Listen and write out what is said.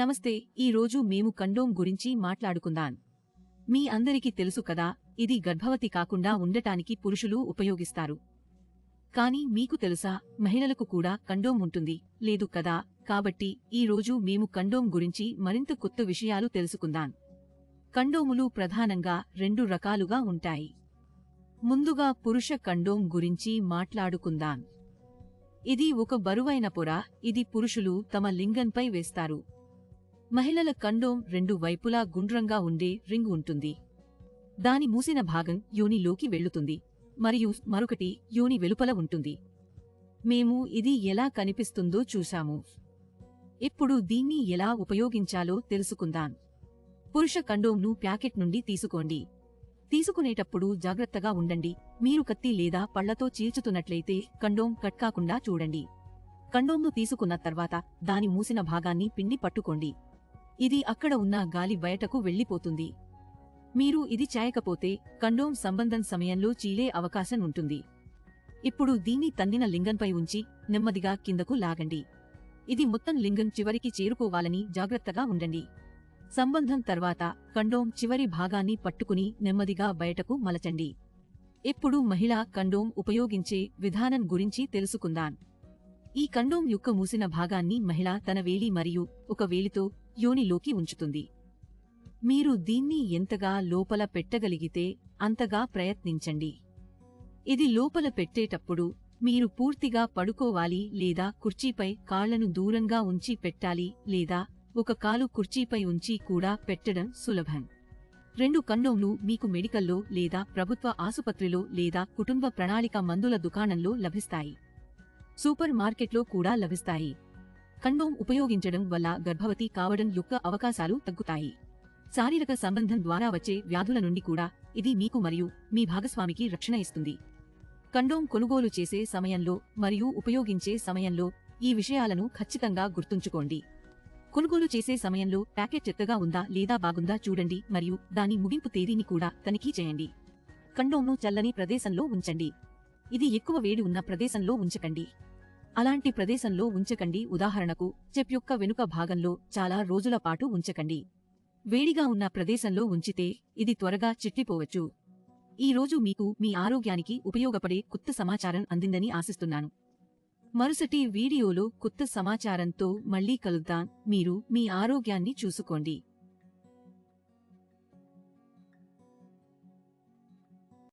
నమస్తే. ఈ రోజు మేము కండోమ్ గురించి మాట్లాడుకుందాం. మీ అందరికీ తెలుసు కదా, ఇది గర్భవతి కాకుండా ఉండటానికి పురుషులు ఉపయోగిస్తారు. కానీ మీకు తెలుసా, మహిళలకు కూడా కండోమ్ ఉంటుంది, లేదు కదా? కాబట్టి ఈ రోజు మేము కండోమ్ గురించి మరింత కొత్త విషయాలు తెలుసుకుందాం. కండోములు ప్రధానంగా 2 రకాలుగా ఉంటాయి. ముందుగా పురుష కండోమ్ గురించి మాట్లాడుకుందాం. ఇది ఒక బరువైన పొర, ఇది పురుషులు తమ లింగంపై వేస్తారు. మహిళల కండోమ్ 2 వైపులా గుండ్రంగా ఉండే రింగ్ ఉంటుంది. దాని మూసిన భాగం యోనిలోకి వెళ్లుతుంది, మరియు మరొకటి యోని వెలుపల ఉంటుంది. మేము ఇది ఎలా కనిపిస్తుందో చూశాము. ఇప్పుడు దీన్ని ఎలా ఉపయోగించాలో తెలుసుకుందాం. పురుష కండోమ్ను ప్యాకెట్ నుండి తీసుకోండి. తీసుకునేటప్పుడు జాగ్రత్తగా ఉండండి. మీరు కత్తి లేదా పళ్లతో చీల్చుతున్నట్లయితే కండోమ్ కట్ కాకుండా చూడండి. కండోమ్ను తీసుకున్న తర్వాత దాని మూసిన భాగాన్ని పిండి పట్టుకోండి. ఇది అక్కడ ఉన్న గాలి బయటకు వెళ్లిపోతుంది. మీరు ఇది చేయకపోతే కండోమ్ సంబంధం సమయంలో చీలే అవకాశం ఉంటుంది. ఇప్పుడు దీన్ని తన్నిన లింగంపై ఉంచి నెమ్మదిగా కిందకు లాగండి. ఇది మొత్తం లింగం చివరికి చేరుకోవాలని జాగ్రత్తగా ఉండండి. సంబంధం తర్వాత కండోమ్ చివరి భాగాన్ని పట్టుకుని నెమ్మదిగా బయటకు మలచండి. ఇప్పుడు మహిళా కండోమ్ ఉపయోగించే విధానం గురించి తెలుసుకుందాం. ఈ కండోమ్ యొక్క మూసిన భాగాన్ని మహిళ తన వేలి మరియు ఒక వేలితో యోనిలోకి ఉంచుతుంది. మీరు దీన్ని ఎంతగా లోపల పెట్టగలిగితే అంతగా ప్రయత్నించండి. ఇది లోపల పెట్టేటప్పుడు మీరు పూర్తిగా పడుకోవాలి లేదా కుర్చీపై కాళ్లను దూరంగా ఉంచి పెట్టాలి, లేదా ఒక కాలు కుర్చీపై ఉంచి కూడా పెట్టడం సులభం. 2 కండోమ్లు మీకు మెడికల్లో లేదా ప్రభుత్వ ఆసుపత్రిలో లేదా కుటుంబ ప్రణాళిక మందుల దుకాణంలో లభిస్తాయి. సూపర్ మార్కెట్లో కూడా లభిస్తాయి. కండోమ్ ఉపయోగించడం వల్ల గర్భవతి కావడం యొక్క అవకాశాలు తగ్గుతాయి. శారీరక సంబంధం ద్వారా వచ్చే వ్యాధుల నుండి కూడా ఇది మీకు మరియు మీ భాగస్వామికి రక్షణ ఇస్తుంది. కండోమ్ కొనుగోలు చేసే సమయంలో మరియు ఉపయోగించే సమయంలో ఈ విషయాలను ఖచ్చితంగా గుర్తుంచుకోండి. కొనుగోలు చేసే సమయంలో ప్యాకెట్ చెత్తగా ఉందా లేదా బాగుందా చూడండి మరియు దాని ముగింపు తేదీని కూడా తనిఖీ చేయండి. కండోమ్ను చల్లని ప్రదేశంలో ఉంచండి. ఇది ఎక్కువ వేడి ఉన్న ప్రదేశంలో ఉంచకండి. అలాంటి ప్రదేశంలో ఉంచకండి, ఉదాహరణకు చెప్ యొక్క వెనుక భాగంలో చాలా రోజుల పాటు ఉంచకండి. వేడిగా ఉన్న ప్రదేశంలో ఉంచితే ఇది త్వరగా చిట్లిపోవచ్చు. ఈ రోజు మీకు మీ ఆరోగ్యానికి ఉపయోగపడే కొత్త సమాచారం అందిందని ఆశిస్తున్నాను. మరుసటి వీడియోలో కొత్త సమాచారంతో మళ్ళీ కలుద్దాం. మీరు మీ ఆరోగ్యాన్ని చూసుకోండి.